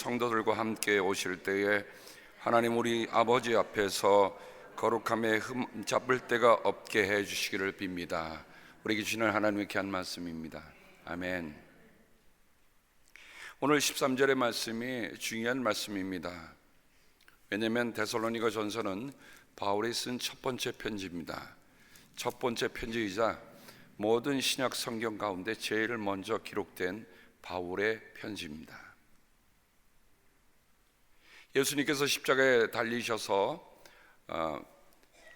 성도들과 함께 오실 때에 하나님 우리 아버지 앞에서 거룩함에 흠잡을 데가 없게 해주시기를 빕니다. 우리에게 주시는 하나님의 귀한 말씀입니다. 아멘. 오늘 13절의 말씀이 중요한 말씀입니다. 왜냐하면 데살로니가 전서는 바울이 쓴 첫 번째 편지입니다. 첫 번째 편지이자 모든 신약 성경 가운데 제일 먼저 기록된 바울의 편지입니다. 예수님께서 십자가에 달리셔서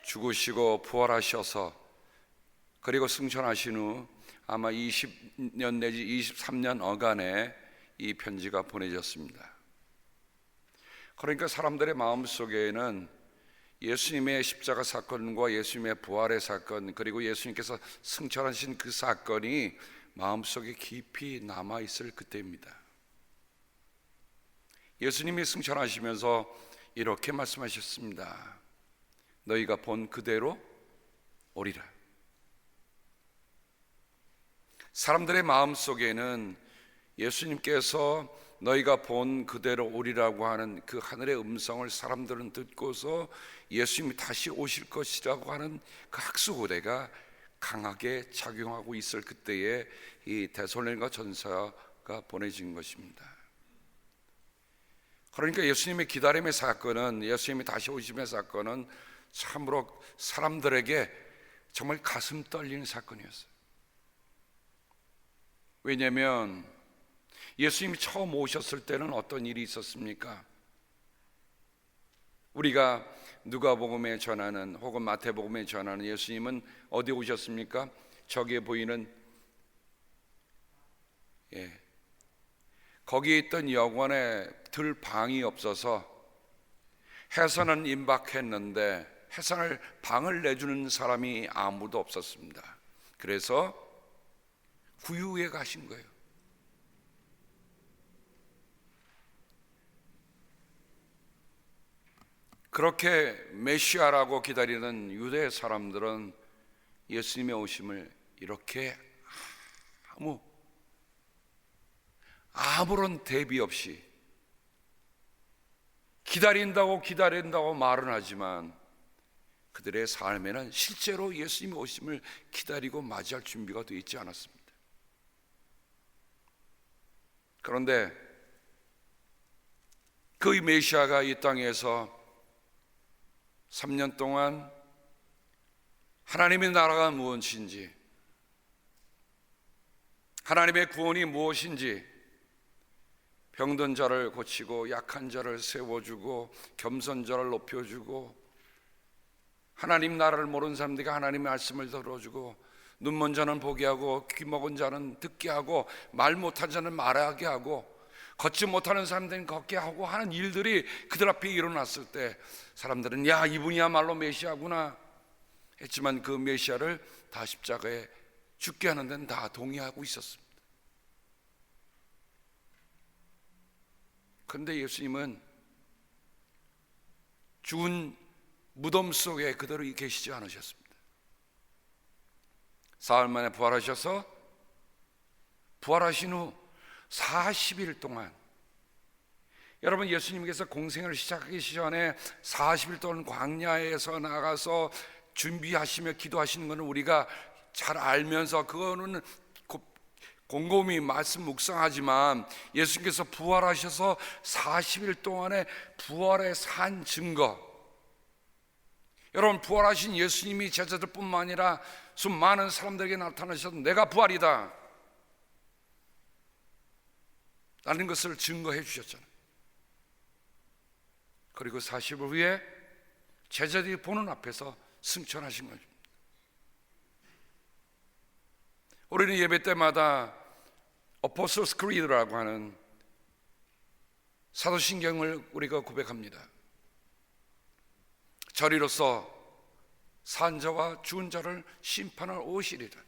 죽으시고 부활하셔서 그리고 승천하신 후 아마 20년 내지 23년 어간에 이 편지가 보내졌습니다. 그러니까 사람들의 마음속에는 예수님의 십자가 사건과 예수님의 부활의 사건, 그리고 예수님께서 승천하신 그 사건이 마음속에 깊이 남아있을 그때입니다. 예수님이 승천하시면서 이렇게 말씀하셨습니다. 너희가 본 그대로 오리라. 사람들의 마음속에는 예수님께서 너희가 본 그대로 오리라고 하는 그 하늘의 음성을 사람들은 듣고서 예수님이 다시 오실 것이라고 하는 그 학수고대가 강하게 작용하고 있을 그때에 이 데살로니가 전서가 보내진 것입니다. 그러니까 예수님의 기다림의 사건은, 예수님이 다시 오심의 사건은 참으로 사람들에게 정말 가슴 떨리는 사건이었어요. 왜냐하면 예수님이 처음 오셨을 때는 어떤 일이 있었습니까? 우리가 누가복음에 전하는 혹은 마태복음에 전하는 예수님은 어디에 오셨습니까? 저기에 보이는 거기에 있던 여관에 들 방이 없어서 해산은 임박했는데 해산을 방을 내주는 사람이 아무도 없었습니다. 그래서 구유에 가신 거예요. 그렇게 메시아라고 기다리는 유대 사람들은 예수님의 오심을 이렇게 아무런 대비 없이 기다린다고 말은 하지만 그들의 삶에는 실제로 예수님의 오심을 기다리고 맞이할 준비가 되어 있지 않았습니다. 그런데 그 메시아가 이 땅에서 3년 동안 하나님의 나라가 무엇인지, 하나님의 구원이 무엇인지, 병든 자를 고치고 약한 자를 세워주고 겸손자를 높여주고 하나님 나라를 모르는 사람들에게 하나님의 말씀을 들어주고 눈 먼 자는 보게 하고 귀 먹은 자는 듣게 하고 말 못한 자는 말하게 하고 걷지 못하는 사람들은 걷게 하고 하는 일들이 그들 앞에 일어났을 때 사람들은 야, 이분이야말로 메시아구나 했지만 그 메시아를 다 십자가에 죽게 하는 데는 다 동의하고 있었습니다. 그런데 예수님은 죽은 무덤 속에 그대로 계시지 않으셨습니다. 사흘 만에 부활하셔서 부활하신 후 40일 동안, 여러분 예수님께서 공생을 시작하기 전에 40일 동안 광야에서 나가서 준비하시며 기도하시는 것은 우리가 잘 알면서 그거는 곰곰이 말씀 묵상하지만 예수님께서 부활하셔서 40일 동안의 부활의 산 증거, 여러분 부활하신 예수님이 제자들뿐만 아니라 수많은 사람들에게 나타나셔서 내가 부활이다 라는 것을 증거해 주셨잖아요. 그리고 40일 후에 제자들이 보는 앞에서 승천하신 거죠. 우리는 예배 때마다 Apostles' Creed라고 하는 사도신경을 우리가 고백합니다. 저리로서 산 자와 죽은 자를 심판할 오시리라.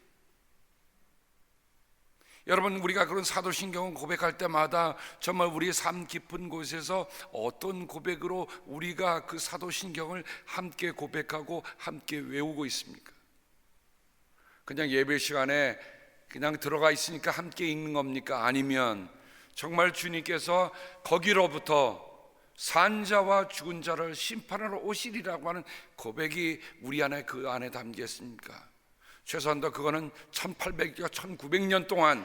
여러분 우리가 그런 사도신경을 고백할 때마다 정말 우리의 삶 깊은 곳에서 어떤 고백으로 우리가 그 사도신경을 함께 고백하고 함께 외우고 있습니까? 그냥 예배 시간에 그냥 들어가 있으니까 함께 읽는 겁니까? 아니면 정말 주님께서 거기로부터 산자와 죽은 자를 심판하러 오시리라고 하는 고백이 우리 안에 그 안에 담겨 있습니까? 최소한도 그거는 1800여 1900년 동안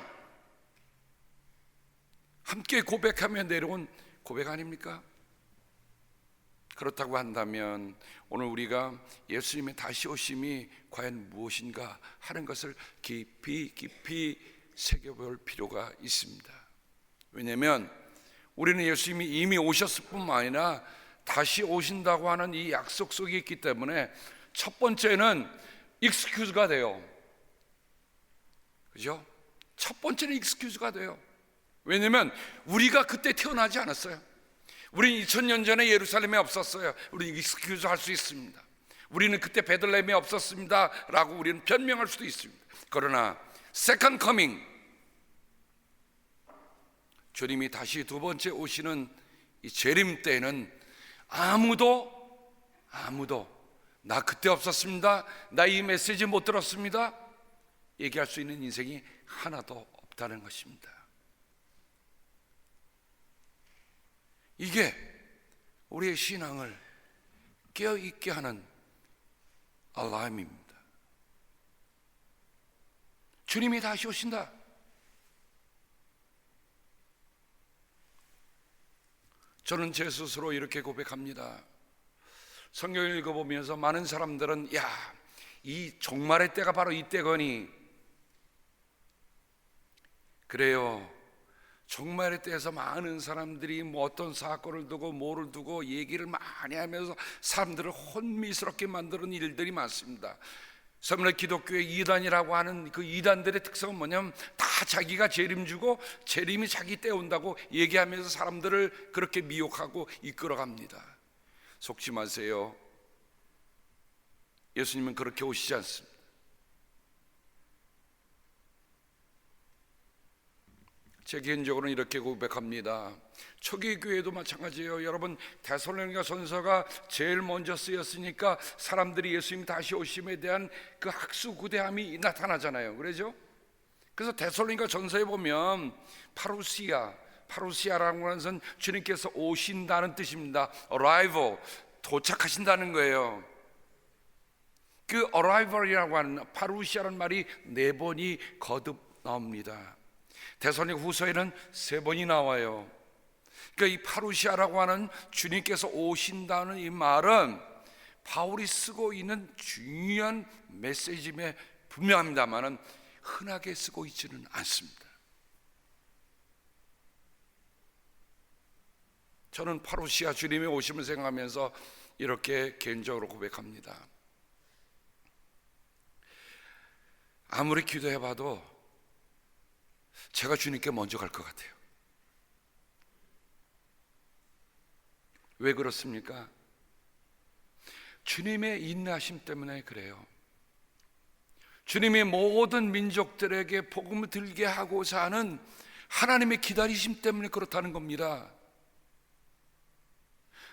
함께 고백하며 내려온 고백 아닙니까? 그렇다고 한다면 오늘 우리가 예수님의 다시 오심이 과연 무엇인가 하는 것을 깊이 새겨볼 필요가 있습니다. 왜냐하면 우리는 예수님이 이미 오셨을 뿐만 아니라 다시 오신다고 하는 이 약속 속에 있기 때문에 첫 번째는 익스큐즈가 돼요. 그죠? 첫 번째는 익스큐즈가 돼요. 왜냐하면 우리가 그때 태어나지 않았어요. 우리는 2000년 전에 예루살렘에 없었어요. 우리는 익스큐즈 할 수 있습니다. 우리는 그때 베들레헴에 없었습니다 라고 우리는 변명할 수도 있습니다. 그러나 세컨드 커밍, 주님이 다시 두 번째 오시는 이 재림 때에는 아무도 나 그때 없었습니다, 나 이 메시지 못 들었습니다 얘기할 수 있는 인생이 하나도 없다는 것입니다. 이게 우리의 신앙을 깨어있게 하는 알람입니다. 주님이 다시 오신다. 저는 제 스스로 이렇게 고백합니다. 성경을 읽어보면서 많은 사람들은 이 종말의 때가 바로 이때거니. 그래요. 종말의 때에서 많은 사람들이 뭐 어떤 사건을 두고 뭐를 두고 얘기를 많이 하면서 사람들을 혼미스럽게 만드는 일들이 많습니다. 서문의 기독교의 이단이라고 하는 그 이단들의 특성은 뭐냐면 다 자기가 재림주고 재림이 자기 때 온다고 얘기하면서 사람들을 그렇게 미혹하고 이끌어갑니다. 속지 마세요. 예수님은 그렇게 오시지 않습니다. 제 개인적으로는 이렇게 고백합니다. 초기 교회도 마찬가지예요. 여러분, 데살로니가전서가 제일 먼저 쓰였으니까 사람들이 예수님 다시 오심에 대한 그 학수구대함이 나타나잖아요. 그러죠? 그래서 데살로니가전서에 보면 파루시아라는 것은 주님께서 오신다는 뜻입니다. arrival, 도착하신다는 거예요. 그 arrival이라고 하는 파루시아라는 말이 4번이 거듭 나옵니다. 데살로니가 후서에는 3번이 나와요. 그러니까 이 파루시아라고 하는 주님께서 오신다는 이 말은 바울이 쓰고 있는 중요한 메시지임에 분명합니다만은 흔하게 쓰고 있지는 않습니다. 저는 파루시아 주님의 오심을 생각하면서 이렇게 개인적으로 고백합니다. 아무리 기도해봐도 제가 주님께 먼저 갈 것 같아요. 왜 그렇습니까? 주님의 인내하심 때문에 그래요. 주님의 모든 민족들에게 복음을 들게 하고자 하는 하나님의 기다리심 때문에 그렇다는 겁니다.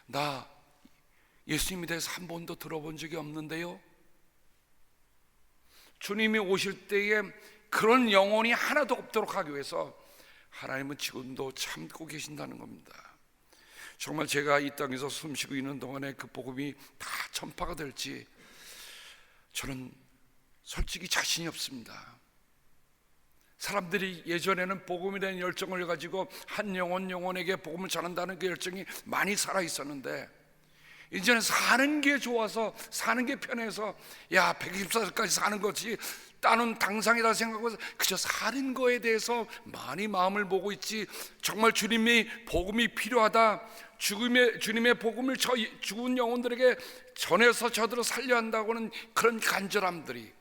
나 예수님에 대해서 한 번도 들어본 적이 없는데요. 주님이 오실 때에 그런 영혼이 하나도 없도록 하기 위해서 하나님은 지금도 참고 계신다는 겁니다. 정말 제가 이 땅에서 숨쉬고 있는 동안에 그 복음이 다 전파가 될지 저는 솔직히 자신이 없습니다. 사람들이 예전에는 복음에 대한 열정을 가지고 한 영혼에게 복음을 전한다는 그 열정이 많이 살아 있었는데 이제는 사는 게 좋아서, 사는 게 편해서 120살까지 사는 것이 따는 당상이라 생각하고 그저 사는 거에 대해서 많이 마음을 보고 있지, 정말 주님의 복음이 필요하다, 주님의 복음을 죽은 영혼들에게 전해서 저들을 살려 한다고는 그런 간절함들이,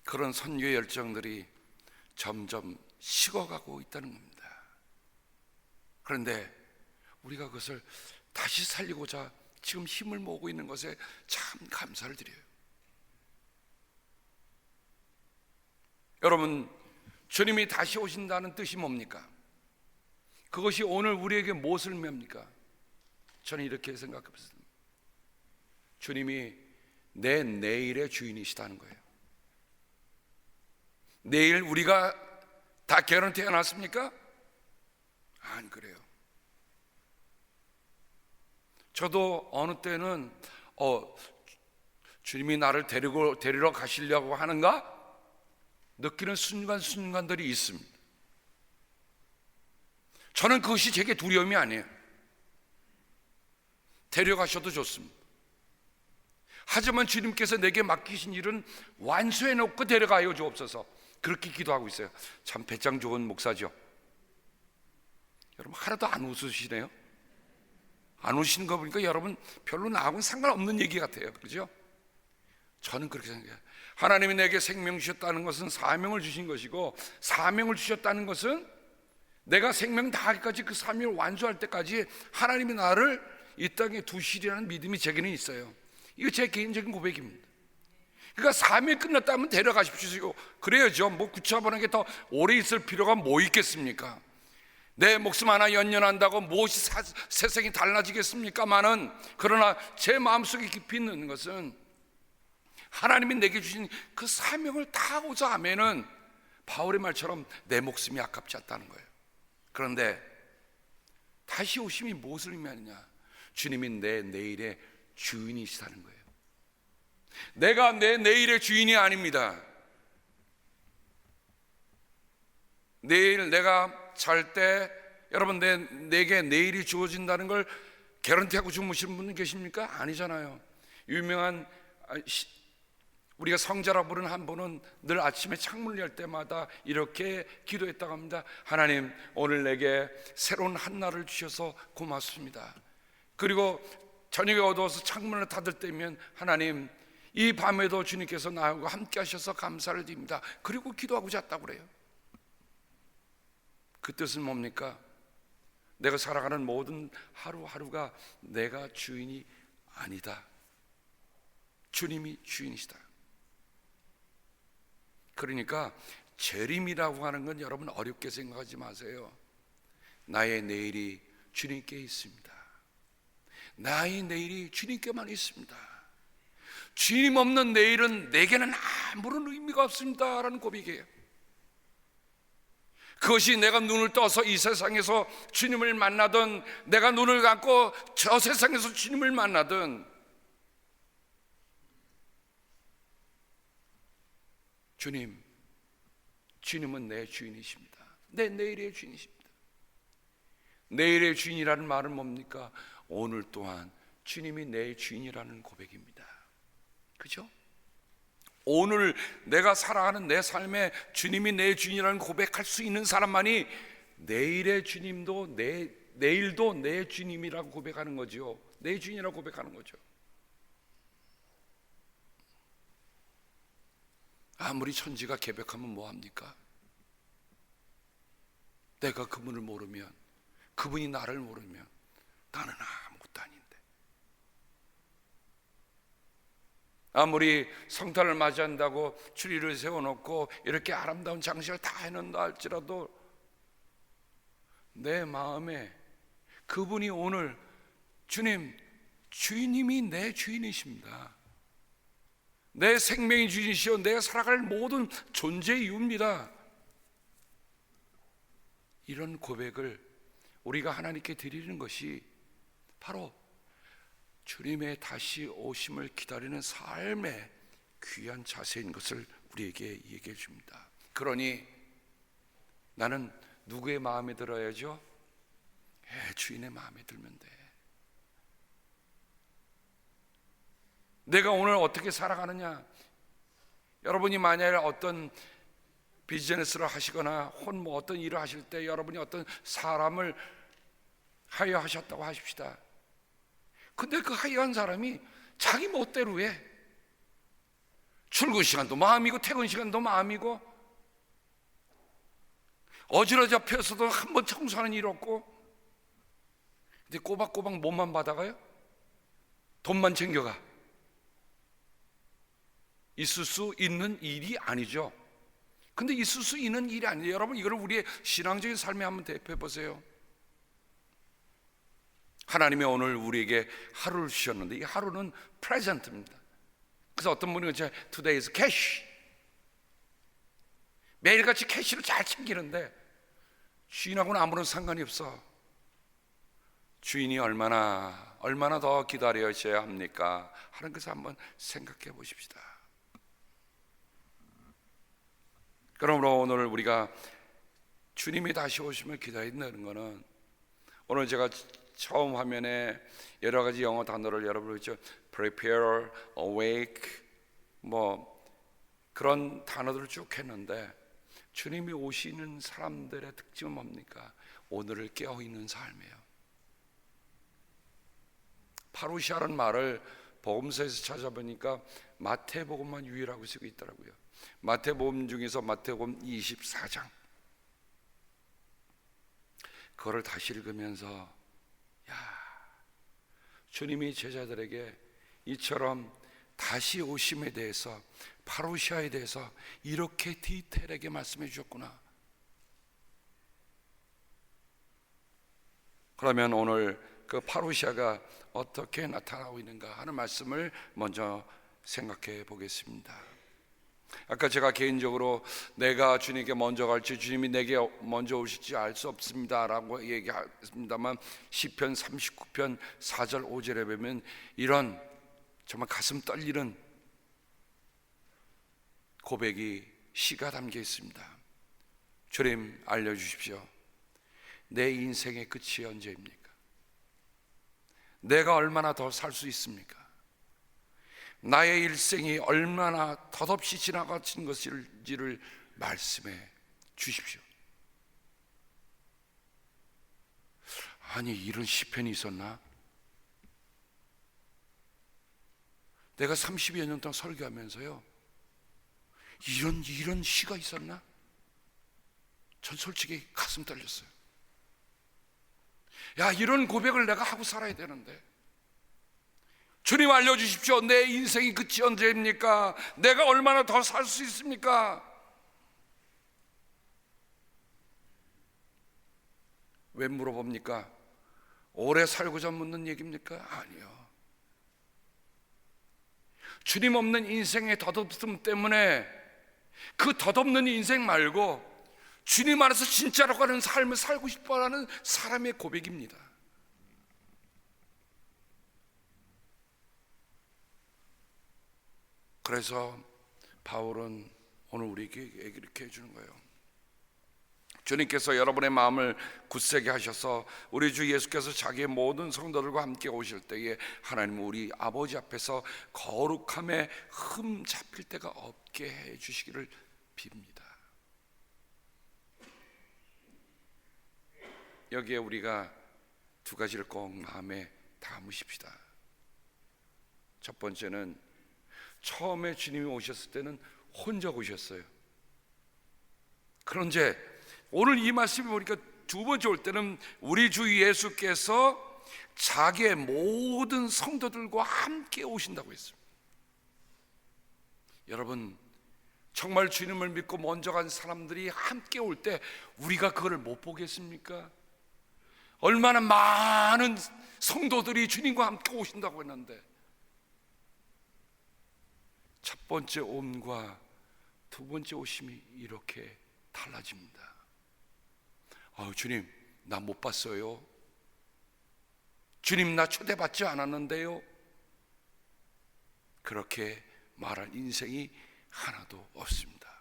그런 선교의 열정들이 점점 식어가고 있다는 겁니다. 그런데 우리가 그것을 다시 살리고자 지금 힘을 모으고 있는 것에 참 감사를 드려요. 여러분, 주님이 다시 오신다는 뜻이 뭡니까? 그것이 오늘 우리에게 무엇을 의미합니까? 저는 이렇게 생각합니다. 주님이 내 내일의 주인이시다는 거예요. 내일 우리가 다 개런티 해놨습니까? 안 그래요. 저도 어느 때는 주님이 나를 데리러 가시려고 하는가 느끼는 순간순간들이 있습니다. 저는 그것이 제게 두려움이 아니에요. 데려가셔도 좋습니다. 하지만 주님께서 내게 맡기신 일은 완수해놓고 데려가요 주옵소서. 그렇게 기도하고 있어요. 참 배짱 좋은 목사죠. 여러분 하나도 안 웃으시네요. 안 웃으시는 거 보니까 여러분 별로 나하고는 상관없는 얘기 같아요. 그렇죠? 저는 그렇게 생각해요. 하나님이 내게 생명 주셨다는 것은 사명을 주신 것이고, 사명을 주셨다는 것은 내가 생명 다하기까지 그 사명을 완수할 때까지 하나님이 나를 이 땅에 두시리라는 믿음이 제게는 있어요. 이거 제 개인적인 고백입니다. 그러니까 사명이 끝났다면 데려가십시오. 그래야죠. 뭐 구차분하게 더 오래 있을 필요가 뭐 있겠습니까? 내 목숨 하나 연연한다고 무엇이 세상이 달라지겠습니까마는, 그러나 제 마음속에 깊이 있는 것은 하나님이 내게 주신 그 사명을 다하고자 하면은 바울의 말처럼 내 목숨이 아깝지 않다는 거예요. 그런데 다시 오심이 무엇을 의미하느냐? 주님이 내 내일의 주인이시다는 거예요. 내가 내 내일의 주인이 아닙니다. 내일 내가 잘 때 여러분 내게 내일이 주어진다는 걸 개런티하고 주무시는 분 계십니까? 아니잖아요. 유명한 우리가 성자라 부르는 한 분은 늘 아침에 창문을 열 때마다 이렇게 기도했다고 합니다. 하나님, 오늘 내게 새로운 한날을 주셔서 고맙습니다. 그리고 저녁에 어두워서 창문을 닫을 때면 하나님, 이 밤에도 주님께서 나하고 함께 하셔서 감사를 드립니다. 그리고 기도하고 잤다고 그래요. 그 뜻은 뭡니까? 내가 살아가는 모든 하루하루가 내가 주인이 아니다. 주님이 주인이시다. 그러니까 재림이라고 하는 건 여러분 어렵게 생각하지 마세요. 나의 내일이 주님께 있습니다. 나의 내일이 주님께만 있습니다. 주님 없는 내일은 내게는 아무런 의미가 없습니다 라는 고백이에요. 그것이 내가 눈을 떠서 이 세상에서 주님을 만나든, 내가 눈을 감고 저 세상에서 주님을 만나든, 주님은 내 주인이십니다. 내 내일의 주인이십니다. 내일의 주인이라는 말은 뭡니까? 오늘 또한 주님이 내 주인이라는 고백입니다. 그죠? 오늘 내가 살아가는 내 삶에 주님이 내 주인이라는 고백할 수 있는 사람만이 내일의 주님도 내일도 내 주님이라고 고백하는 거죠. 내 주인이라고 고백하는 거죠. 아무리 천지가 개벽하면 뭐합니까? 내가 그분을 모르면, 그분이 나를 모르면 나는 아무것도 아닌데. 아무리 성탄을 맞이한다고 추리를 세워놓고 이렇게 아름다운 장식을 다 해놓는다 할지라도 내 마음에 그분이 오늘 주님이 내 주인이십니다. 내 생명의 주인이시오, 내가 살아갈 모든 존재의 이유입니다. 이런 고백을 우리가 하나님께 드리는 것이 바로 주님의 다시 오심을 기다리는 삶의 귀한 자세인 것을 우리에게 얘기해 줍니다. 그러니 나는 누구의 마음에 들어야죠? 주인의 마음에 들면 돼. 내가 오늘 어떻게 살아가느냐? 여러분이 만약에 어떤 비즈니스를 하시거나 혹은 뭐 어떤 일을 하실 때 여러분이 어떤 사람을 하여하셨다고 하십시다. 근데 그 하여한 사람이 자기 멋대로 해. 출근 시간도 마음이고 퇴근 시간도 마음이고, 어지러잡혀서도 한번 청소하는 일 없고, 근데 꼬박꼬박 몸만 받아가요? 돈만 챙겨가. 있을 수 있는 일이 아니죠. 근데 있을 수 있는 일이 아니에요. 여러분, 이걸 우리의 신앙적인 삶에 한번 대표해 보세요. 하나님이 오늘 우리에게 하루를 주셨는데 이 하루는 프레젠트입니다. 그래서 어떤 분이 Today is cash. 매일같이 캐시를 잘 챙기는데 주인하고는 아무런 상관이 없어. 주인이 얼마나 더 기다려줘야 합니까? 하는 것을 한번 생각해 보십시다. 그러므로 오늘 우리가 주님이 다시 오시면 기다린다는 것은, 오늘 제가 처음 화면에 여러 가지 영어 단어를 여러분 그렇죠? prepare, awake, 그런 단어들을 쭉 했는데, 주님이 오시는 사람들의 특징은 뭡니까? 오늘을 깨어 있는 삶이에요. 파루시아라는 말을 복음서에서 찾아보니까 마태복음만 유일하고 쓰고 있더라고요. 마태복음 중에서 마태복음 24장, 그거를 다시 읽으면서 주님이 제자들에게 이처럼 다시 오심에 대해서, 파루시아에 대해서 이렇게 디테일하게 말씀해 주셨구나. 그러면 오늘 그 파루시아가 어떻게 나타나고 있는가 하는 말씀을 먼저 생각해 보겠습니다. 아까 제가 개인적으로 내가 주님께 먼저 갈지 주님이 내게 먼저 오실지 알 수 없습니다 라고 얘기했습니다만, 시편 39편 4절 5절에 보면 이런 정말 가슴 떨리는 고백이, 시가 담겨 있습니다. 주님 알려주십시오. 내 인생의 끝이 언제입니까? 내가 얼마나 더 살 수 있습니까? 나의 일생이 얼마나 덧없이 지나가는 것인지를 말씀해 주십시오. 아니, 이런 시편이 있었나? 내가 30여 년 동안 설교하면서요, 이런 시가 있었나? 전 솔직히 가슴 떨렸어요. 이런 고백을 내가 하고 살아야 되는데, 주님 알려주십시오. 내 인생이 끝이 언제입니까? 내가 얼마나 더 살 수 있습니까? 왜 물어봅니까? 오래 살고자 묻는 얘기입니까? 아니요. 주님 없는 인생의 덧없음 때문에, 그 덧없는 인생 말고 주님 안에서 진짜로 가는 삶을 살고 싶어하는 사람의 고백입니다. 그래서 바울은 오늘 우리에게 이렇게 해주는 거예요. 주님께서 여러분의 마음을 굳세게 하셔서 우리 주 예수께서 자기의 모든 성도들과 함께 오실 때에 하나님은 우리 아버지 앞에서 거룩함에 흠 잡힐 데가 없게 해주시기를 빕니다. 여기에 우리가 두 가지를 꼭 마음에 담으십시다. 첫 번째는, 처음에 주님이 오셨을 때는 혼자 오셨어요. 그런데 오늘 이 말씀을 보니까 두 번째 올 때는 우리 주 예수께서 자기의 모든 성도들과 함께 오신다고 했습니다. 여러분, 정말 주님을 믿고 먼저 간 사람들이 함께 올 때 우리가 그걸 못 보겠습니까? 얼마나 많은 성도들이 주님과 함께 오신다고 했는데, 첫 번째 오음과 두 번째 오심이 이렇게 달라집니다. 주님, 나 못 봤어요. 주님, 나 초대받지 않았는데요. 그렇게 말할 인생이 하나도 없습니다.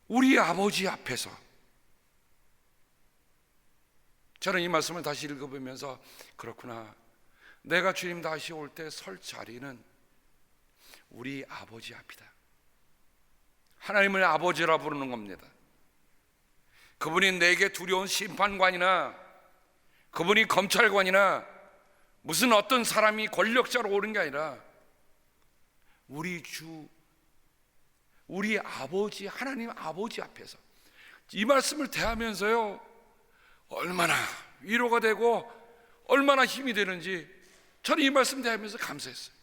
우리 아버지 앞에서, 저는 이 말씀을 다시 읽어보면서 그렇구나, 내가 주님 다시 올 때 설 자리는 우리 아버지 앞이다. 하나님을 아버지라 부르는 겁니다. 그분이 내게 두려운 심판관이나, 그분이 검찰관이나 무슨 어떤 사람이 권력자로 오는 게 아니라 우리 주, 우리 아버지, 하나님 아버지 앞에서 이 말씀을 대하면서요, 얼마나 위로가 되고 얼마나 힘이 되는지 저는 이 말씀 대하면서 감사했어요.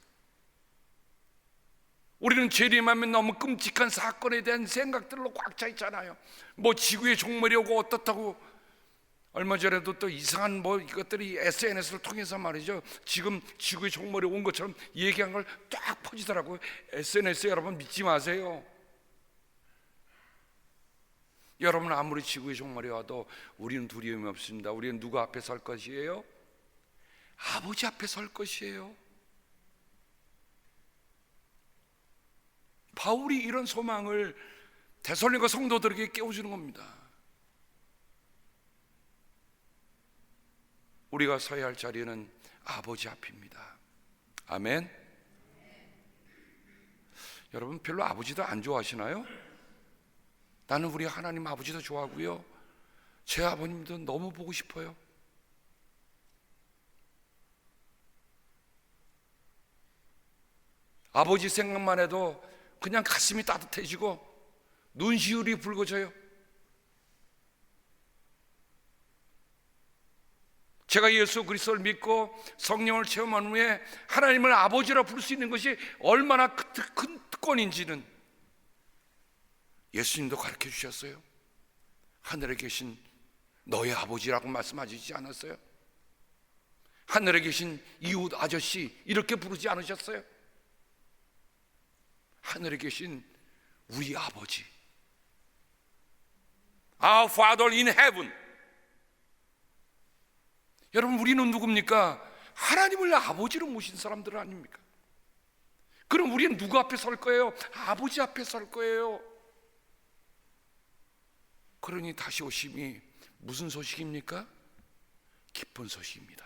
우리는 재림하면 너무 끔찍한 사건에 대한 생각들로 꽉 차 있잖아요. 지구의 종말이 오고 어떻다고. 얼마 전에도 또 이상한 이것들이 SNS를 통해서 말이죠, 지금 지구의 종말이 온 것처럼 얘기한 걸 딱 퍼지더라고요. SNS 여러분 믿지 마세요. 여러분, 아무리 지구의 종말이 와도 우리는 두려움이 없습니다. 우리는 누구 앞에 설 것이에요? 아버지 앞에 설 것이에요. 바울이 이런 소망을 데살로니가 성도들에게 깨워주는 겁니다. 우리가 서야 할 자리는 아버지 앞입니다. 아멘. 여러분, 별로 아버지도 안 좋아하시나요? 나는 우리 하나님 아버지도 좋아하고요, 제 아버님도 너무 보고 싶어요. 아버지 생각만 해도 그냥 가슴이 따뜻해지고 눈시울이 붉어져요. 제가 예수 그리스도를 믿고 성령을 체험한 후에 하나님을 아버지라 부를 수 있는 것이 얼마나 큰 특권인지는 예수님도 가르쳐 주셨어요. 하늘에 계신 너의 아버지라고 말씀하시지 않았어요? 하늘에 계신 이웃 아저씨 이렇게 부르지 않으셨어요? 하늘에 계신 우리 아버지, Our Father in Heaven. 여러분, 우리는 누굽니까? 하나님을 아버지로 모신 사람들 아닙니까? 그럼 우리는 누구 앞에 설 거예요? 아버지 앞에 설 거예요. 그러니 다시 오심이 무슨 소식입니까? 기쁜 소식입니다.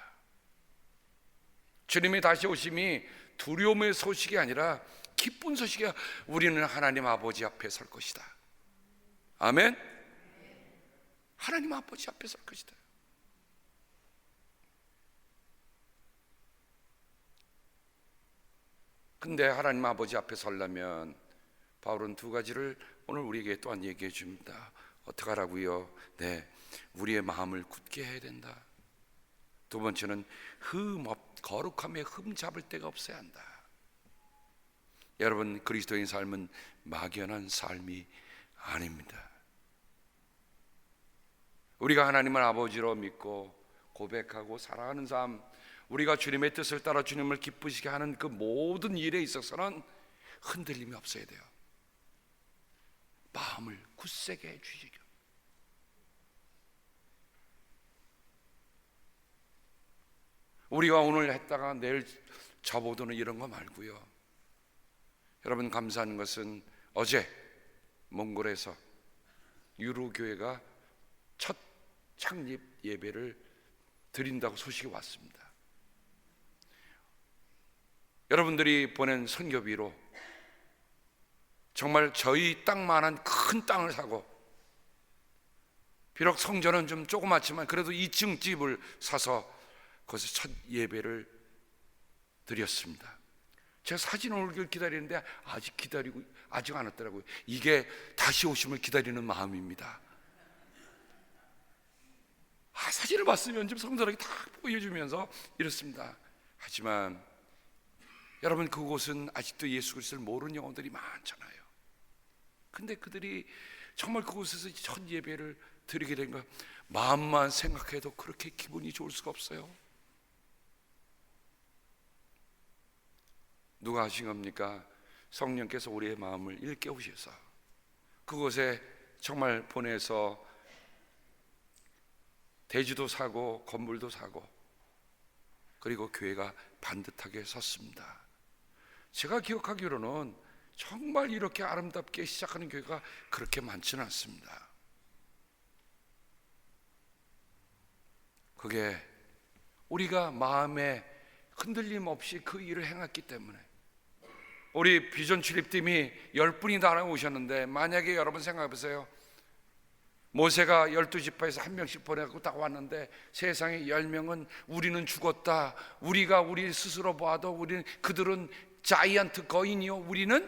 주님의 다시 오심이 두려움의 소식이 아니라 기쁜 소식이야. 우리는 하나님 아버지 앞에 설 것이다. 아멘. 하나님 아버지 앞에 설 것이다. 근데 하나님 아버지 앞에 서려면 바울은 두 가지를 오늘 우리에게 또한 얘기해 줍니다. 어떻게 하라고요? 네, 우리의 마음을 굳게 해야 된다. 두 번째는 거룩함에 흠 잡을 데가 없어야 한다. 여러분, 그리스도인 삶은 막연한 삶이 아닙니다. 우리가 하나님을 아버지로 믿고 고백하고 살아가는 삶, 우리가 주님의 뜻을 따라 주님을 기쁘시게 하는 그 모든 일에 있어서는 흔들림이 없어야 돼요. 마음을 굳세게 해주시고, 우리가 오늘 했다가 내일 접어두는 이런 거 말고요. 여러분, 감사한 것은 어제 몽골에서 유로교회가 첫 창립 예배를 드린다고 소식이 왔습니다. 여러분들이 보낸 선교비로 정말 저희 땅만한 큰 땅을 사고, 비록 성전은 좀 조그맣지만 그래도 2층 집을 사서 거기서 첫 예배를 드렸습니다. 제가 사진 올길 기다리는데 아직 안 왔더라고요. 이게 다시 오심을 기다리는 마음입니다. 사진을 봤으면 좀 성도들에게 다 보여주면서 이렇습니다. 하지만 여러분, 그곳은 아직도 예수 그리스도를 모르는 영혼들이 많잖아요. 근데 그들이 정말 그곳에서 첫 예배를 드리게 된 것, 마음만 생각해도 그렇게 기분이 좋을 수가 없어요. 누가 하신 겁니까? 성령께서 우리의 마음을 일깨우셔서 그곳에 정말 보내서 대지도 사고 건물도 사고, 그리고 교회가 반듯하게 섰습니다. 제가 기억하기로는 정말 이렇게 아름답게 시작하는 교회가 그렇게 많지는 않습니다. 그게 우리가 마음에 흔들림 없이 그 일을 행했기 때문에. 우리 비전 출입팀이 10분이 나오셨는데, 만약에 여러분 생각해 보세요. 모세가 12지파에서 한 명씩 보내고 딱 왔는데 세상에 10명은 우리는 죽었다, 우리가 우리 스스로 봐도 그들은 자이언트 거인이요, 우리는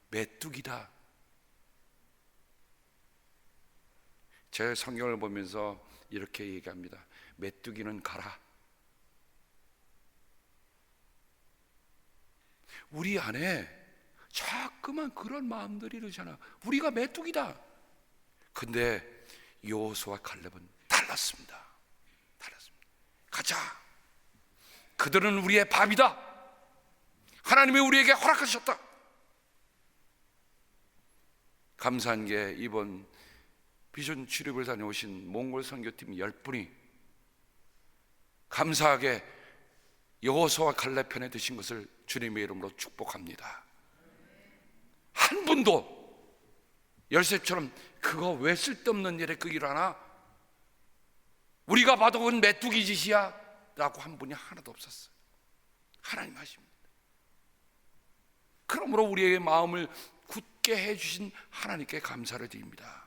메뚜기다. 제 성경을 보면서 이렇게 얘기합니다. 메뚜기는 가라. 우리 안에 자꾸만 그런 마음들이 이러잖아. 우리가 메뚜기다. 근데 여호수아 칼렙은 달라. 달랐습니다. 가자. 그들은 우리의 밥이다. 하나님이 우리에게 허락하셨다. 감사한 게 이번 비전 출입을 다녀오신 몽골 선교팀 10분이 감사하게 여호수아 갈렙 편에 드신 것을 주님의 이름으로 축복합니다. 한 분도 열셉처럼 그거 왜 쓸데없는 일에 그 일 하나? 우리가 봐도 그건 메뚜기 짓이야 라고 한 분이 하나도 없었어요. 하나님 하십니다. 그러므로 우리의 마음을 굳게 해주신 하나님께 감사를 드립니다.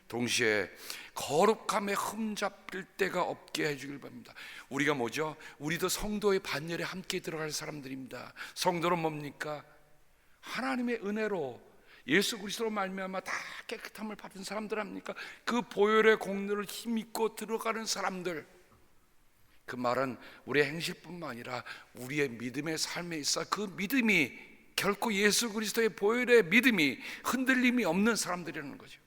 동시에 거룩함에 흠잡힐 때가 없게 해주길 바랍니다. 우리가 뭐죠? 우리도 성도의 반열에 함께 들어갈 사람들입니다. 성도는 뭡니까? 하나님의 은혜로 예수 그리스도로 말미암아 다 깨끗함을 받은 사람들 아닙니까? 그 보혈의 공로를 힘입고 들어가는 사람들. 그 말은 우리의 행실뿐만 아니라 우리의 믿음의 삶에 있어 그 믿음이 결코 예수 그리스도의 보혈의 믿음이 흔들림이 없는 사람들이라는 거죠.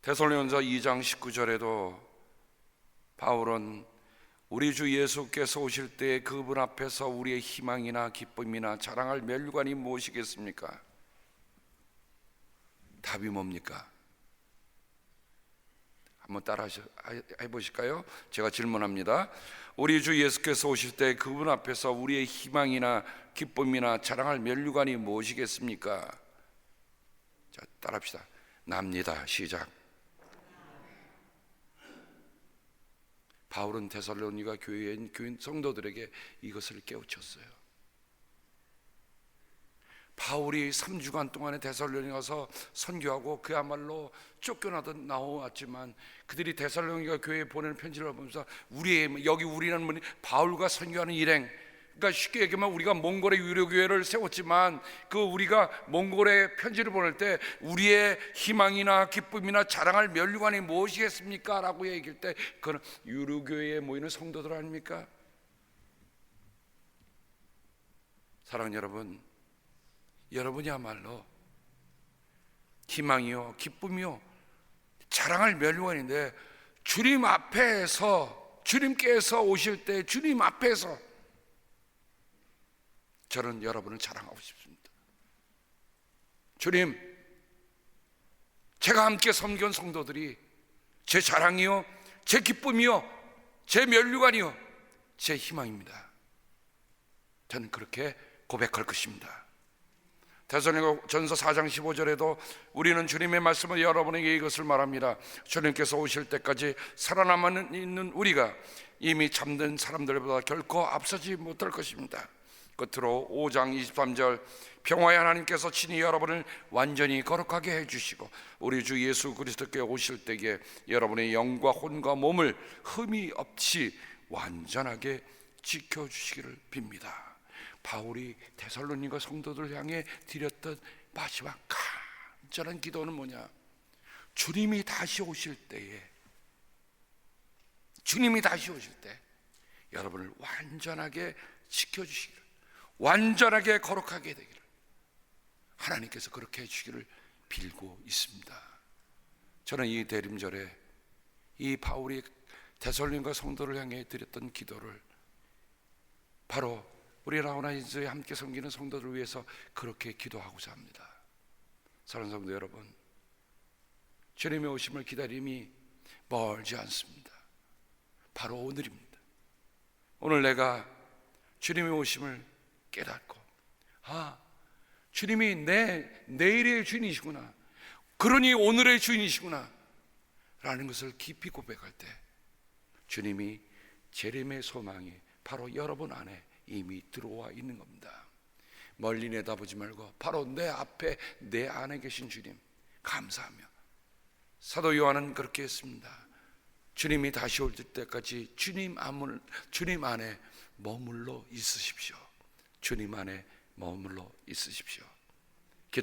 데살로니가서 2장 19절에도 바울은 우리 주 예수께서 오실 때 그분 앞에서 우리의 희망이나 기쁨이나 자랑할 멸류관이 무엇이겠습니까? 답이 뭡니까? 한번 따라 해보실까요? 제가 질문합니다. 우리 주 예수께서 오실 때 그분 앞에서 우리의 희망이나 기쁨이나 자랑할 멸류관이 무엇이겠습니까? 자, 따라합시다. 납니다. 시작. 바울은 데살로니가 교회에 있는 교인 성도들에게 이것을 깨우쳤어요. 바울이 3주간 동안에 데살로니가 가서 선교하고 그야말로 쫓겨나듯 나왔지만 그들이 데살로니가 교회에 보내는 편지를 보면서 우리는 뭐니 바울과 선교하는 일행, 그러니까 쉽게 얘기하면 우리가 몽골의 유료교회를 세웠지만 그 우리가 몽골에 편지를 보낼 때 우리의 희망이나 기쁨이나 자랑할 멸류관이 무엇이겠습니까? 라고 얘기할 때 그건 유료교회에 모이는 성도들 아닙니까? 사랑하는 여러분, 여러분이야말로 희망이요 기쁨이요 자랑할 멸류관인데 주님 앞에서 주님께서 오실 때 주님 앞에서 저는 여러분을 자랑하고 싶습니다. 주님, 제가 함께 섬겨온 성도들이 제 자랑이요 제 기쁨이요 제 멸류관이요 제 희망입니다. 저는 그렇게 고백할 것입니다. 데살로니가 전서 4장 15절에도 우리는 주님의 말씀을 여러분에게 이것을 말합니다. 주님께서 오실 때까지 살아남아 있는 우리가 이미 잠든 사람들보다 결코 앞서지 못할 것입니다. 끝으로 5장 23절 평화의 하나님께서 친히 여러분을 완전히 거룩하게 해주시고 우리 주 예수 그리스도께 오실 때에 여러분의 영과 혼과 몸을 흠이 없이 완전하게 지켜주시기를 빕니다. 바울이 데살로니가 성도들을 향해 드렸던 마지막 간절한 기도는 뭐냐? 주님이 다시 오실 때에 여러분을 완전하게 지켜주시기를, 완전하게 거룩하게 되기를 하나님께서 그렇게 해주시기를 빌고 있습니다. 저는 이 대림절에 이 바울이 데살로니가 성도를 향해 드렸던 기도를 바로 우리 라우나이즈에 함께 섬기는 성도들을 위해서 그렇게 기도하고자 합니다. 사랑하는 성도 여러분, 주님의 오심을 기다림이 멀지 않습니다. 바로 오늘입니다. 오늘 내가 주님의 오심을 깨닫고 주님이 내 내일의 주인이시구나, 그러니 오늘의 주인이시구나 라는 것을 깊이 고백할 때 주님이 재림의 소망이 바로 여러분 안에 이미 들어와 있는 겁니다. 멀리 내다보지 말고 바로 내 앞에 내 안에 계신 주님 감사하며, 사도 요한은 그렇게 했습니다. 주님이 다시 올 때까지 주님 안에 머물러 있으십시오. 주님 안에 머물러 있으십시오.